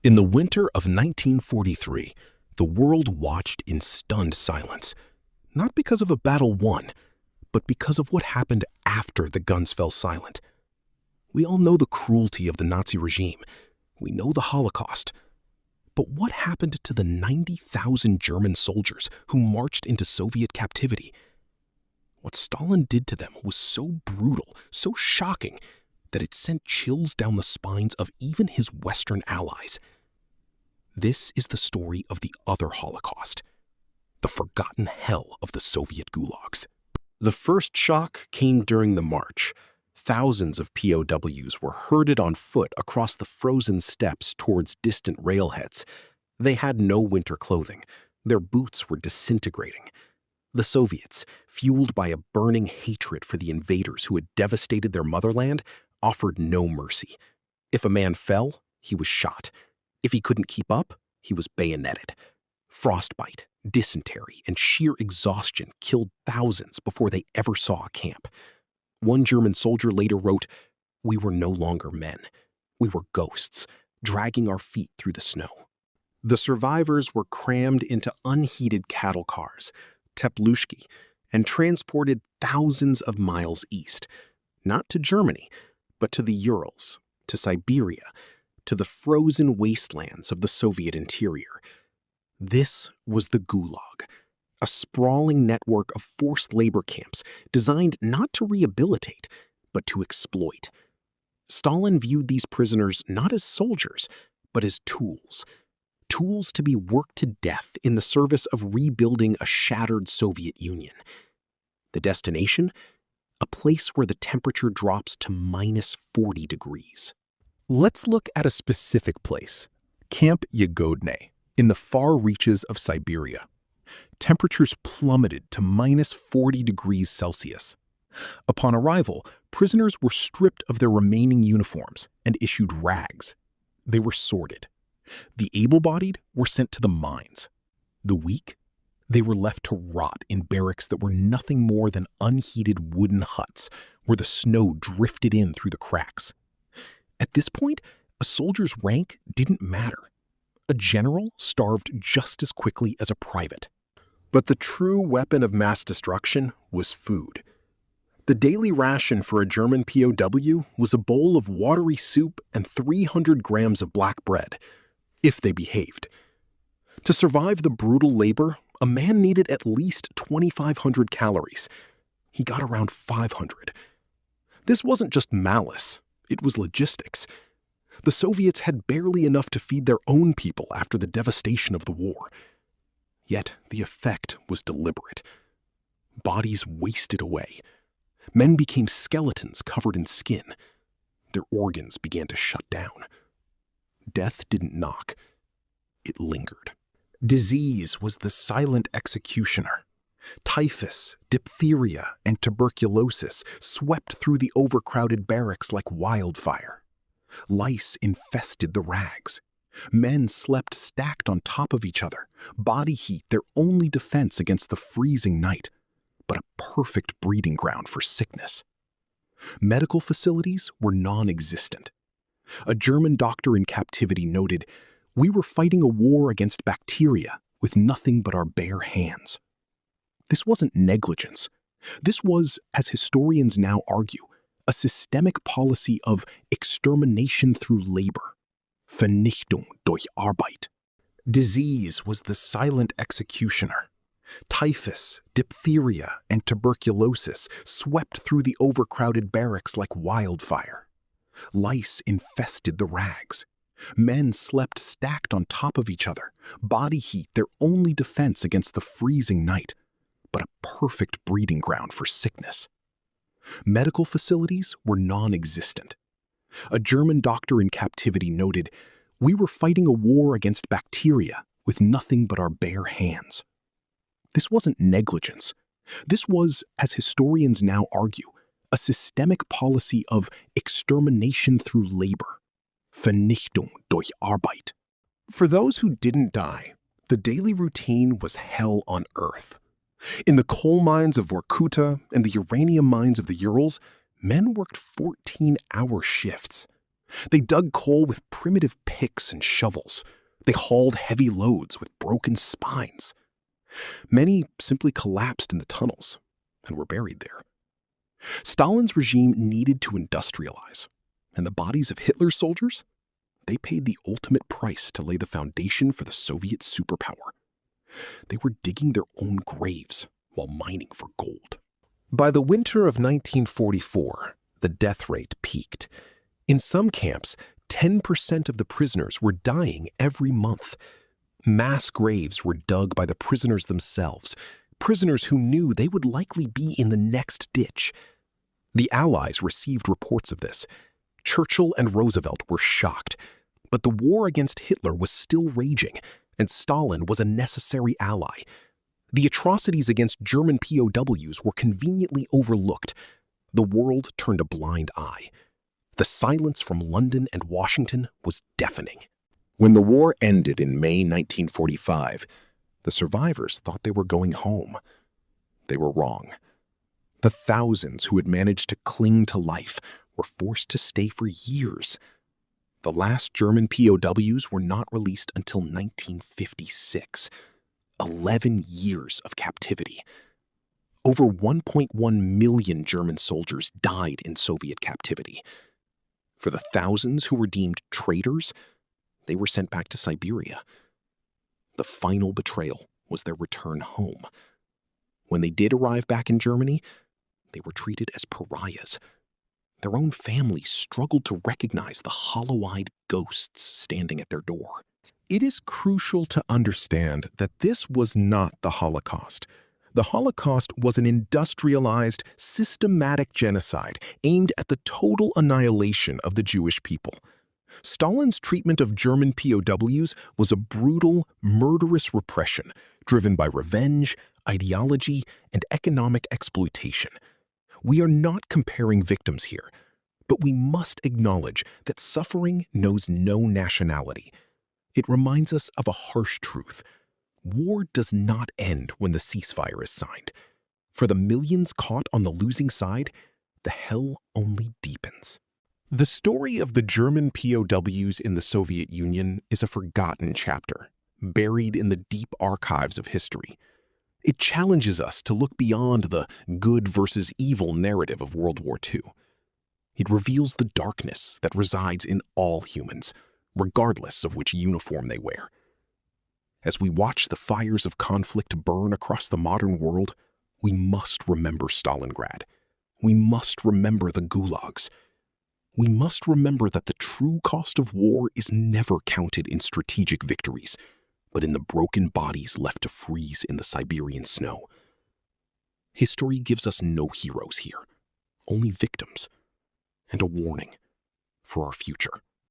In the winter of 1943, the world watched in stunned silence, not because of a battle won, but because of what happened after the guns fell silent. We all know the cruelty of the Nazi regime. We know the Holocaust. But what happened to the 90,000 German soldiers who marched into Soviet captivity? What Stalin did to them was so brutal, so shocking, that it sent chills down the spines of even his Western allies. This is the story of the other Holocaust, the forgotten hell of the Soviet Gulags. The first shock came during the march. Thousands of POWs were herded on foot across the frozen steppes towards distant railheads. They had no winter clothing. Their boots were disintegrating. The Soviets, fueled by a burning hatred for the invaders who had devastated their motherland, offered no mercy. If a man fell, he was shot. If he couldn't keep up, he was bayoneted. Frostbite, dysentery, and sheer exhaustion killed thousands before they ever saw a camp. One German soldier later wrote, "We were no longer men. We were ghosts, dragging our feet through the snow." The survivors were crammed into unheated cattle cars, teplushki, and transported thousands of miles east, not to Germany, but to the Urals, to Siberia, to the frozen wastelands of the Soviet interior. This was the Gulag, a sprawling network of forced labor camps designed not to rehabilitate, but to exploit. Stalin viewed these prisoners not as soldiers, but as tools to be worked to death in the service of rebuilding a shattered Soviet Union. The destination? A place where the temperature drops to minus 40 degrees. Let's look at a specific place, Camp Yagodnoye, in the far reaches of Siberia. Temperatures plummeted to minus 40 degrees Celsius. Upon arrival, prisoners were stripped of their remaining uniforms and issued rags. They were sorted. The able-bodied were sent to the mines. The weak, they were left to rot in barracks that were nothing more than unheated wooden huts where the snow drifted in through the cracks. At this point, a soldier's rank didn't matter. A general starved just as quickly as a private. But the true weapon of mass destruction was food. The daily ration for a German POW was a bowl of watery soup and 300 grams of black bread, if they behaved. To survive the brutal labor, a man needed at least 2,500 calories. He got around 500. This wasn't just malice, it was logistics. The Soviets had barely enough to feed their own people after the devastation of the war. Yet the effect was deliberate. Bodies wasted away. Men became skeletons covered in skin. Their organs began to shut down. Death didn't knock. It lingered. Disease was the silent executioner. Typhus, diphtheria, and tuberculosis swept through the overcrowded barracks like wildfire. Lice infested the rags. Men slept stacked on top of each other, body heat their only defense against the freezing night, but a perfect breeding ground for sickness. Medical facilities were non-existent. A German doctor in captivity noted, "We were fighting a war against bacteria with nothing but our bare hands." This wasn't negligence. This was, as historians now argue, a systemic policy of extermination through labor. Vernichtung durch Arbeit. Disease was the silent executioner. Typhus, diphtheria, and tuberculosis swept through the overcrowded barracks like wildfire. Lice infested the rags. Men slept stacked on top of each other, body heat their only defense against the freezing night, but a perfect breeding ground for sickness. Medical facilities were non-existent. A German doctor in captivity noted, "We were fighting a war against bacteria with nothing but our bare hands." This wasn't negligence. This was, as historians now argue, a systemic policy of extermination through labor. Vernichtung durch Arbeit. For those who didn't die, the daily routine was hell on earth. In the coal mines of Vorkuta and the uranium mines of the Urals, men worked 14-hour shifts. They dug coal with primitive picks and shovels. They hauled heavy loads with broken spines. Many simply collapsed in the tunnels and were buried there. Stalin's regime needed to industrialize, and the bodies of Hitler's soldiers, they paid the ultimate price to lay the foundation for the Soviet superpower. They were digging their own graves while mining for gold. By the winter of 1944, the death rate peaked. In some camps, 10% of the prisoners were dying every month. Mass graves were dug by the prisoners themselves, prisoners who knew they would likely be in the next ditch. The Allies received reports of this. Churchill and Roosevelt were shocked, but the war against Hitler was still raging, and Stalin was a necessary ally. The atrocities against German POWs were conveniently overlooked. The world turned a blind eye. The silence from London and Washington was deafening. When the war ended in May 1945, the survivors thought they were going home. They were wrong. The thousands who had managed to cling to life were forced to stay for years. The last German POWs were not released until 1956. 11 years of captivity. Over 1.1 million German soldiers died in Soviet captivity. For the thousands who were deemed traitors, they were sent back to Siberia. The final betrayal was their return home. When they did arrive back in Germany, they were treated as pariahs. Their own families struggled to recognize the hollow-eyed ghosts standing at their door. It is crucial to understand that this was not the Holocaust. The Holocaust was an industrialized, systematic genocide aimed at the total annihilation of the Jewish people. Stalin's treatment of German POWs was a brutal, murderous repression driven by revenge, ideology, and economic exploitation. We are not comparing victims here, but we must acknowledge that suffering knows no nationality. It reminds us of a harsh truth. War does not end when the ceasefire is signed. For the millions caught on the losing side, the hell only deepens. The story of the German POWs in the Soviet Union is a forgotten chapter, buried in the deep archives of history. It challenges us to look beyond the good versus evil narrative of World War II. It reveals the darkness that resides in all humans, regardless of which uniform they wear. As we watch the fires of conflict burn across the modern world, we must remember Stalingrad. We must remember the Gulags. We must remember that the true cost of war is never counted in strategic victories, but in the broken bodies left to freeze in the Siberian snow. History gives us no heroes here, only victims, and a warning for our future.